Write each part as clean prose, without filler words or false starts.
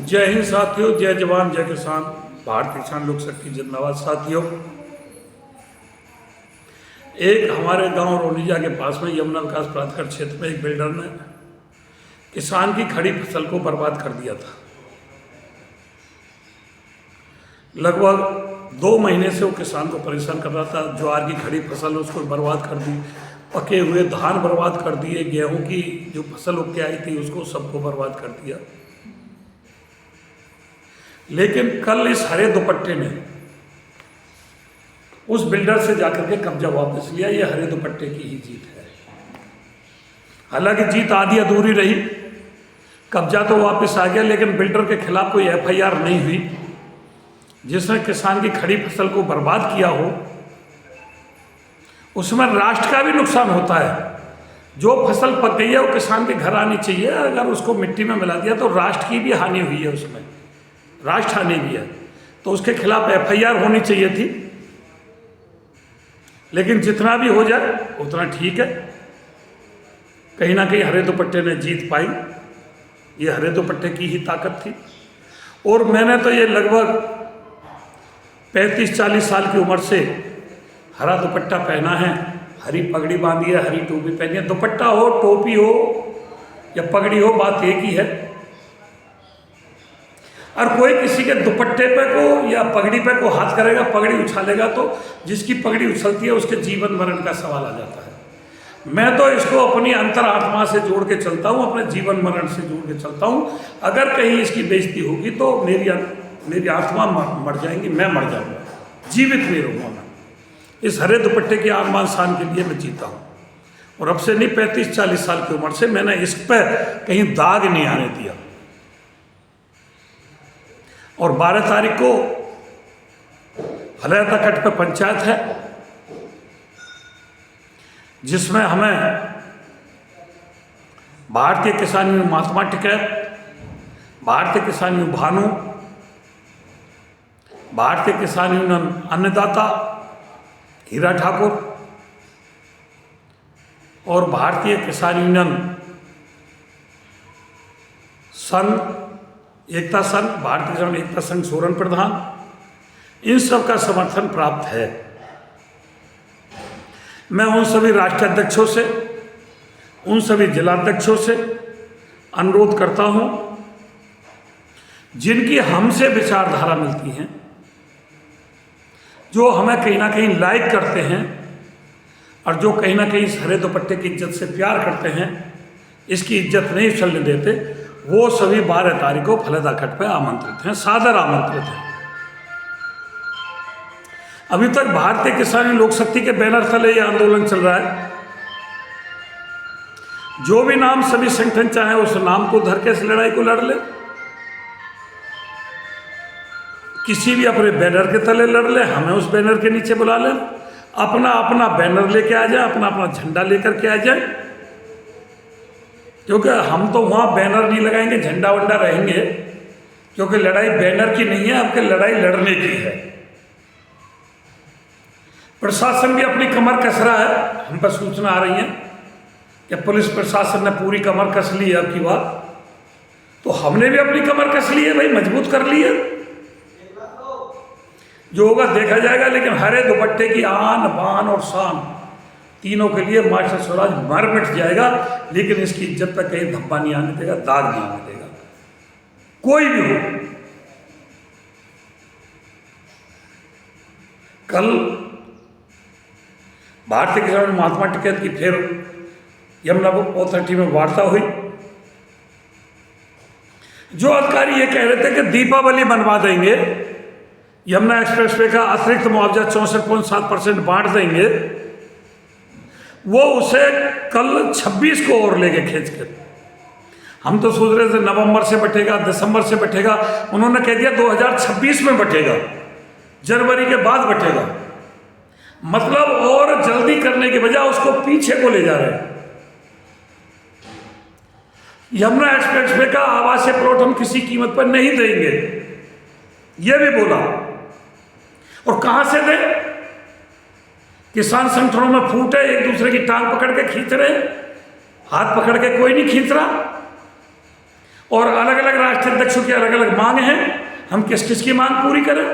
जय हिंद साथियों, जय जवान जय किसान। भारतीय किसान लोक शक्ति जिंदाबाद। साथियों, एक हमारे गांव रोनिजा के पास में यमुना विकास प्राधिकरण क्षेत्र में एक बिल्डर ने किसान की खड़ी फसल को बर्बाद कर दिया था। लगभग 2 महीने से वो किसान को परेशान कर रहा था। ज्वार की खड़ी फसल उसको बर्बाद कर दी, पके हुए धान बर्बाद कर दिए, गेहूं की जो फसल उग के आई थी उसको सबको बर्बाद कर दिया। लेकिन कल इस हरे दुपट्टे ने उस बिल्डर से जाकर के कब्जा वापस लिया। ये हरे दुपट्टे की ही जीत है। हालांकि जीत आधी अधूरी रही, कब्जा तो वापस आ गया, लेकिन बिल्डर के खिलाफ कोई FIR नहीं हुई। जिसने किसान की खड़ी फसल को बर्बाद किया हो उसमें राष्ट्र का भी नुकसान होता है। जो फसल पक गई है वो किसान के घर आनी चाहिए, अगर उसको मिट्टी में मिला दिया तो राष्ट्र की भी हानि हुई है, उसमें राष्ट्र हानि भी है, तो उसके खिलाफ FIR होनी चाहिए थी। लेकिन जितना भी हो जाए उतना ठीक है। कहीं ना कहीं हरे दुपट्टे ने जीत पाई। ये हरे दुपट्टे की ही ताकत थी। और मैंने तो ये लगभग 35-40 साल की उम्र से हरा दुपट्टा पहना है, हरी पगड़ी बांधी है, हरी टोपी पहनी है। दुपट्टा हो, टोपी हो या पगड़ी हो, बात एक ही है। और कोई किसी के दुपट्टे पे को या पगड़ी पे को हाथ करेगा, पगड़ी उछालेगा, तो जिसकी पगड़ी उछलती है उसके जीवन मरण का सवाल आ जाता है। मैं तो इसको अपनी अंतरात्मा से जोड़ के चलता हूँ, अपने जीवन मरण से जोड़ के चलता हूँ। अगर कहीं इसकी बेइज्जती होगी तो मेरी आत्मा मर जाएंगी, मैं मर जाऊंगा, जीवित नहीं रहूँगा मैं। इस हरे दुपट्टे की आन शान के लिए मैं जीता हूँ। और अब से नहीं, 35-40 साल की उम्र से मैंने इस पर कहीं दाग नहीं आने दिया। और 12 तारीख को हलैता कट पे पंचायत है, जिसमें हमें भारतीय किसान यूनियन महात्मा टिकैत, भारतीय किसान यूनियन भानु, भारतीय किसान यूनियन अन्नदाता हीरा ठाकुर और भारतीय किसान यूनियन संघ एकता संघ, भारतीय किसान एकता संघ सोरन प्रधान, इन सब का समर्थन प्राप्त है। मैं उन सभी राष्ट्रीय अध्यक्षों से, उन सभी जिलाध्यक्षों से अनुरोध करता हूं जिनकी हमसे विचारधारा मिलती हैं, जो हमें कहीं ना कहीं लाइक करते हैं और जो कहीं ना कहीं इस हरे दुपट्टे की इज्जत से प्यार करते हैं, इसकी इज्जत नहीं चलने देते, वो सभी 12 तारीख को फलैता कट पे आमंत्रित हैं, सादर आमंत्रित हैं। अभी तक भारतीय किसान लोक शक्ति के बैनर तले ये आंदोलन चल रहा है। जो भी नाम सभी संगठन चाहे उस नाम को धर के इस लड़ाई को लड़ ले, किसी भी अपने बैनर के तले लड़ ले, हमें उस बैनर के नीचे बुला ले, अपना अपना बैनर लेके आ जाए, अपना अपना झंडा लेकर के आ जाए। क्योंकि हम तो वहाँ बैनर नहीं लगाएंगे, झंडा वंडा रहेंगे, क्योंकि लड़ाई बैनर की नहीं है, आपकी लड़ाई लड़ने की है। प्रशासन भी अपनी कमर कस रहा है। हम पर सूचना आ रही है कि पुलिस प्रशासन ने पूरी कमर कस ली है अब की बात, तो हमने भी अपनी कमर कस ली है भाई, मजबूत कर ली है। जो होगा देखा जाएगा। लेकिन हरे दुपट्टे की आन बान और शान तीनों के लिए मास्टर स्वराज मर मिट जाएगा, लेकिन इसकी इज्जत पर कहीं धब्बा नहीं आने देगा, दाग नहीं आने देगा, कोई भी हो। कल भारतीय किसान महात्मा टिकैत की फिर यमुना अथॉरिटी में वार्ता हुई। जो अधिकारी ये कह रहे थे कि दीपावली मनवा देंगे, यमुना एक्सप्रेसवे का अतिरिक्त मुआवजा 64.7% बांट देंगे, वो उसे कल 26 को और लेके खींच के, हम तो सोच रहे थे नवंबर से बटेगा, दिसंबर से बटेगा, उन्होंने कह दिया 2026 में बटेगा, जनवरी के बाद बटेगा। मतलब और जल्दी करने के बजाय उसको पीछे को ले जा रहे हैं। यमुना एक्सप्रेसवे का आवासीय प्लॉट हम किसी कीमत पर नहीं देंगे, यह भी बोला। और कहां से दें? किसान संगठनों में फूट है, एक दूसरे की टांग पकड़ के खींच रहे, हाथ पकड़ के कोई नहीं खींच रहा। और अलग अलग राष्ट्रीय अध्यक्षों की अलग अलग मांग हैं, हम किस किस की मांग पूरी करें?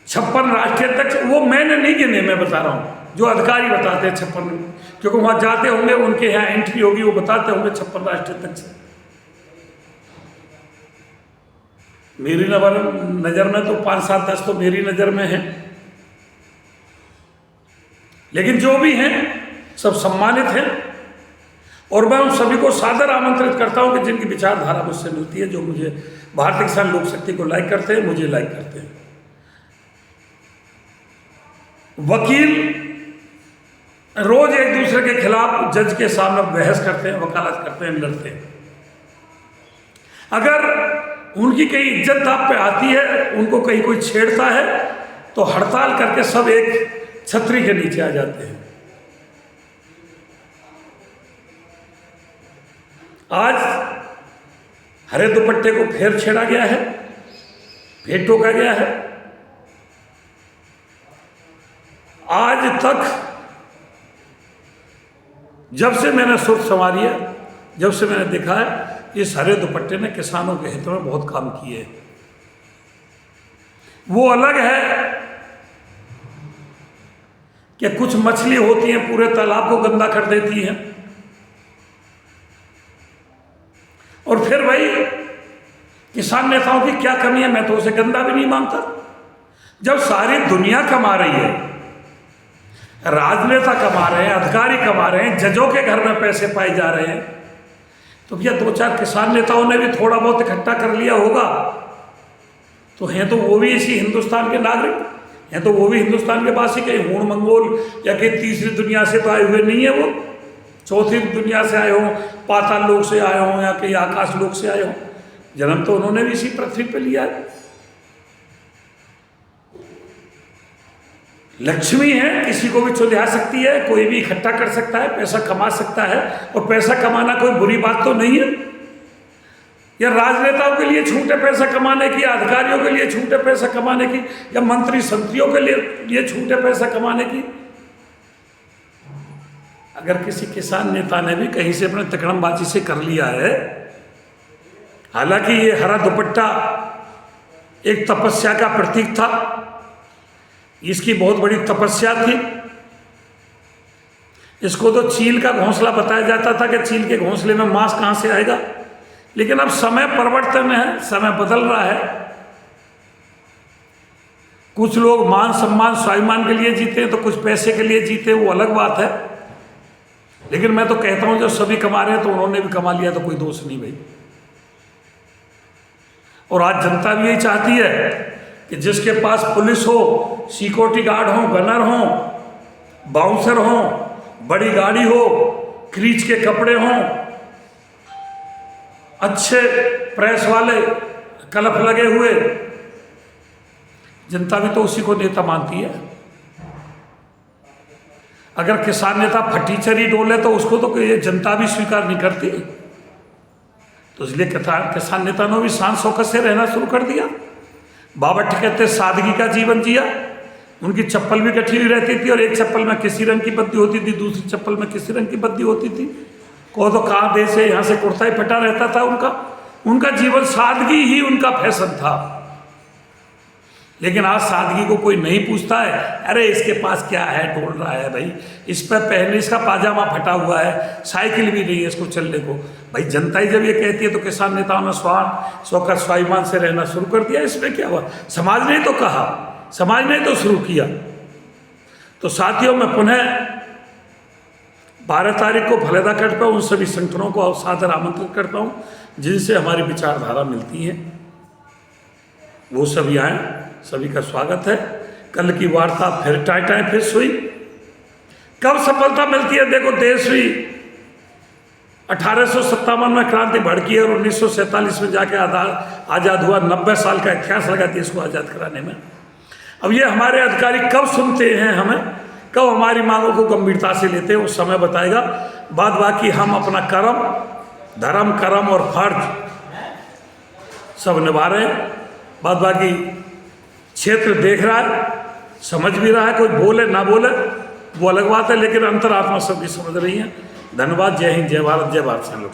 56 राष्ट्रीय अध्यक्ष, वो मैंने नहीं गिने, मैं बता रहा हूं, जो अधिकारी बताते हैं 56, क्योंकि वहां जाते होंगे, उनके यहाँ एंट्री होगी, वो बताते होंगे 56 राष्ट्रीय अध्यक्ष। मेरी नजर में तो 5, 7, 10 तो मेरी नजर में है, लेकिन जो भी हैं सब सम्मानित हैं। और मैं उन सभी को सादर आमंत्रित करता हूं कि जिनकी विचारधारा मुझसे मिलती है, जो मुझे भारतीय किसान लोक शक्ति को लाइक करते हैं, मुझे लाइक करते हैं। वकील रोज एक दूसरे के खिलाफ जज के सामने बहस करते हैं, वकालत करते हैं, लड़ते हैं। अगर उनकी कहीं इज्जत दांव पे आती है, उनको कहीं कोई छेड़ता है, तो हड़ताल करके सब एक छतरी के नीचे आ जाते हैं। आज हरे दुपट्टे को फिर छेड़ा गया है, फिर टोका गया है। आज तक जब से मैंने सुर्ख संवारी है, जब से मैंने देखा है, इस हरे दुपट्टे ने किसानों के हितों में बहुत काम किए। वो अलग है कि कुछ मछली होती हैं पूरे तालाब को गंदा कर देती हैं, और फिर भाई किसान नेताओं की क्या कमी है? मैं तो उसे गंदा भी नहीं मानता। जब सारी दुनिया कमा रही है, राजनेता कमा रहे हैं, अधिकारी कमा रहे हैं, जजों के घर में पैसे पाए जा रहे हैं, तो भैया 2-4 किसान नेताओं ने भी थोड़ा बहुत इकट्ठा कर लिया होगा। तो हैं तो वो भी इसी हिंदुस्तान के नागरिक हैं, तो वो भी हिंदुस्तान के वासी, कहीं हूण मंगोल या कहीं तीसरी दुनिया से तो आए हुए नहीं है, वो चौथी दुनिया से आए हों, पाताल लोक से आए हों, या कहीं आकाश लोक से आए हों। जन्म तो उन्होंने भी इसी पृथ्वी पे लिया है। लक्ष्मी है, किसी को भी चुलझा सकती है, कोई भी इकट्ठा कर सकता है, पैसा कमा सकता है, और पैसा कमाना कोई बुरी बात तो नहीं है। या राजनेताओं के लिए छूट है पैसा कमाने की, अधिकारियों के लिए छूट है पैसा कमाने की, या मंत्री संतरियों के लिए छूट है पैसा कमाने की। अगर किसी किसान नेता ने भी कहीं से अपने तकड़मबाजी से कर लिया है, हालांकि ये हरा दुपट्टा एक तपस्या का प्रतीक था, इसकी बहुत बड़ी तपस्या थी। इसको तो चील का घोंसला बताया जाता था कि चील के घोंसले में मांस कहां से आएगा, लेकिन अब समय परिवर्तन है, समय बदल रहा है। कुछ लोग मान सम्मान स्वाभिमान के लिए जीते हैं, तो कुछ पैसे के लिए जीते हैं, वो अलग बात है। लेकिन मैं तो कहता हूं, जो सभी कमा रहे हैं तो उन्होंने भी कमा लिया, तो कोई दोष नहीं भाई। और आज जनता भी यही चाहती है कि जिसके पास पुलिस हो, सिक्योरिटी गार्ड हो, गनर हो, बाउंसर हो, बड़ी गाड़ी हो, क्रीच के कपड़े हों, अच्छे प्रेस वाले कलफ लगे हुए, जनता भी तो उसी को नेता मानती है। अगर किसान नेता फटीचरी डोले तो उसको तो ये जनता भी स्वीकार नहीं करती। तो इसलिए किसान नेता ने भी शान शौकत से रहना शुरू कर दिया। बाबा कहते सादगी का जीवन जिया। उनकी चप्पल भी कटी हुई रहती थी, और एक चप्पल में किसी रंग की बत्ती होती थी, दूसरी चप्पल में किसी रंग की बत्ती होती थी। को तो कहाँ देश से, यहाँ से कुर्ता ही फटा रहता था उनका जीवन, सादगी ही उनका फैशन था। लेकिन आज सादगी को कोई नहीं पूछता है। अरे इसके पास क्या है, डोल रहा है भाई, इस पर पहले इसका पाजामा फटा हुआ है, साइकिल भी नहीं है इसको चलने को। भाई जनता ही जब ये कहती है तो किसान नेताओं ने शौकत स्वाभिमान से रहना शुरू कर दिया। इसमें क्या हुआ? समाज ने तो कहा, समाज ने तो शुरू किया। तो साथियों, मैं पुनः 12 तारीख को फलेदा कट पर उन सभी संगठनों को सादर आमंत्रित करता हूँ जिनसे हमारी विचारधारा मिलती है, वो सभी आए, सभी का स्वागत है। कल की वार्ता फिर टाई फिश हुई। कब सफलता मिलती है? देखो, देश भी 1857 में क्रांति भड़की और 1947 में जाके आज़ाद हुआ। 90 साल का इतिहास लगा देश को आज़ाद कराने में। अब ये हमारे अधिकारी कब सुनते हैं हमें, कब हमारी मांगों को गंभीरता से लेते हैं, वो समय बताएगा। बाद बाकी हम अपना कर्म, धर्म, कर्म और फर्ज सब निभा रहे हैं। बाद बाकी क्षेत्र देख रहा है, समझ भी रहा है। कोई बोले ना बोले वो अलग बात है, लेकिन अंतरात्मा सबकी समझ रही है। धन्यवाद। जय हिंद, जय भारत, जय भारत। लोग